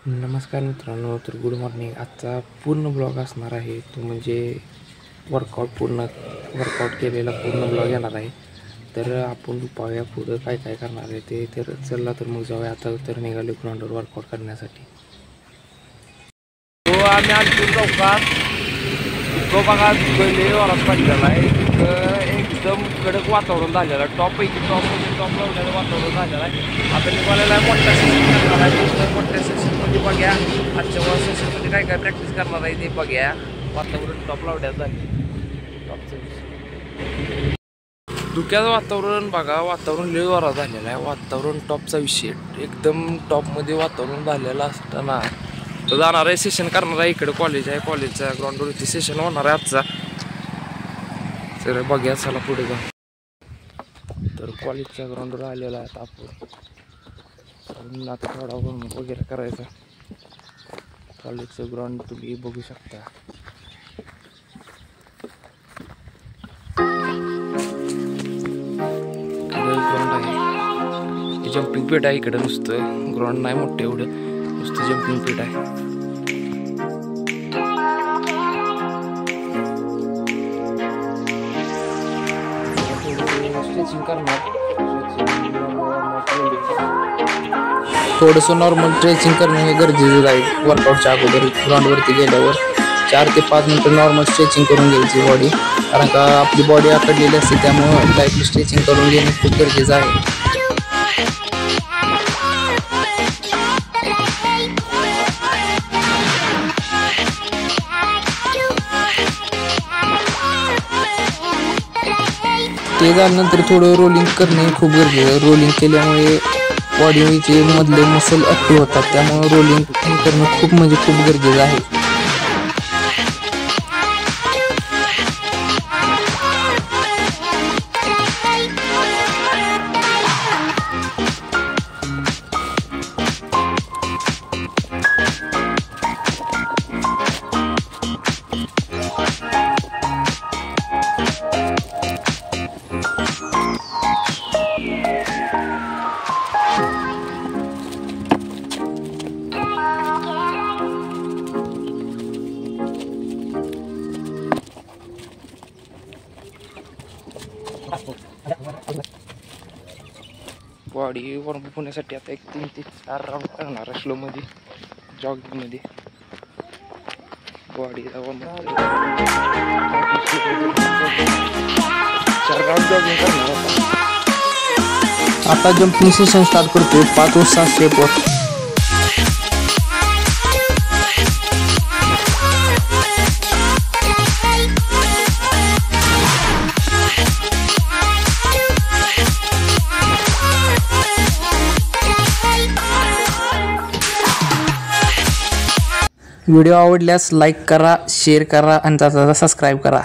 नमस्कार मित्रांनो, तर गुड मॉर्निंग. आजचा पूर्ण ब्लॉग असणार आहे तो म्हणजे वर्कआउट केलेला पूर्ण ब्लॉग येणार आहे. तर आपण पाहूया पुढं काय काय करणार आहे ते. तर चला तर मग जाऊया आता. तर निघालो ग्राउंडवर वर्कआउट करण्यासाठी. तो आम्ही आणखी चौकात तो बघा पहिले वरात पडलेला आहे. एकदम कडक वातावरण झालेलं आहे. टॉप लावलेलं वातावरण झालेलं आहे. आता निघालेला आहे मोठ्या सेशन करणार आहे. मोठ्या सेशनमध्ये बघ्या आजच्या सेशनमध्ये काय काय प्रॅक्टिस करणार आहे ते बघ्या. वातावरण टॉप लावण्यात झाले. धुक्याचं वातावरण बघा, वातावरण लय वरा झालेलं आहे. वातावरण टॉपचा विषय एकदम टॉपमध्ये वातावरण झालेलं असताना तो जाणार आहे सेशन करणार आहे. इकडे कॉलेज आहे, कॉलेजच्या ग्राउंडवरती सेशन होणार आहे आजचा. तर बघूया चला पुढे जा. तर कॉलेजच्या ग्राउंडवर आलेला आहे आपण. आता थोडा होमवर्क वगैरे करायचा. कॉलेजचं ग्राउंड तुम्ही बघू शकता. ग्राउंड आहे, जम्पिंग पीठ आहे इकडे. नुसतं ग्राउंड नाही मोठं एवढं, नुसतं जम्पिंग पीठ आहे. थोडंसं नॉर्मल स्ट्रेचिंग करणं हे गरजेचं आहे. वर्कआउटच्या अगोदर ग्राउंडवरती गेल्यावर 4 ते 5 मिनिटं नॉर्मल स्ट्रेचिंग करून घ्यायची बॉडी. कारण का आपली बॉडी आखडलेली असते, त्यामुळं लाईटली स्ट्रेचिंग करून घेणे खूप गरजेचं आहे. ते झाल्यानंतर थोडं रोलिंग करणे खूप गरजेचं आहे. रोलिंग केल्यामुळे बॉडीचे मधले मसल ॲक्टिव्ह होतात, त्यामुळे रोलिंग करणं खूप गरजेचं आहे. बॉडी वॉर्म अप होण्यासाठी आता 3 ते 4 राऊंड करणार आहे स्लो मध्ये, जॉगिंग मध्ये. बॉडीला वॉर्म अप 4 राऊंड जॉगिंग करणार. आता जंपिंग सेशन स्टार्ट करतो 5 व 6 स्टेपवर. व्हिडिओ आवडल्यास लाईक करा, शेअर करा आणि सबस्क्राईब करा.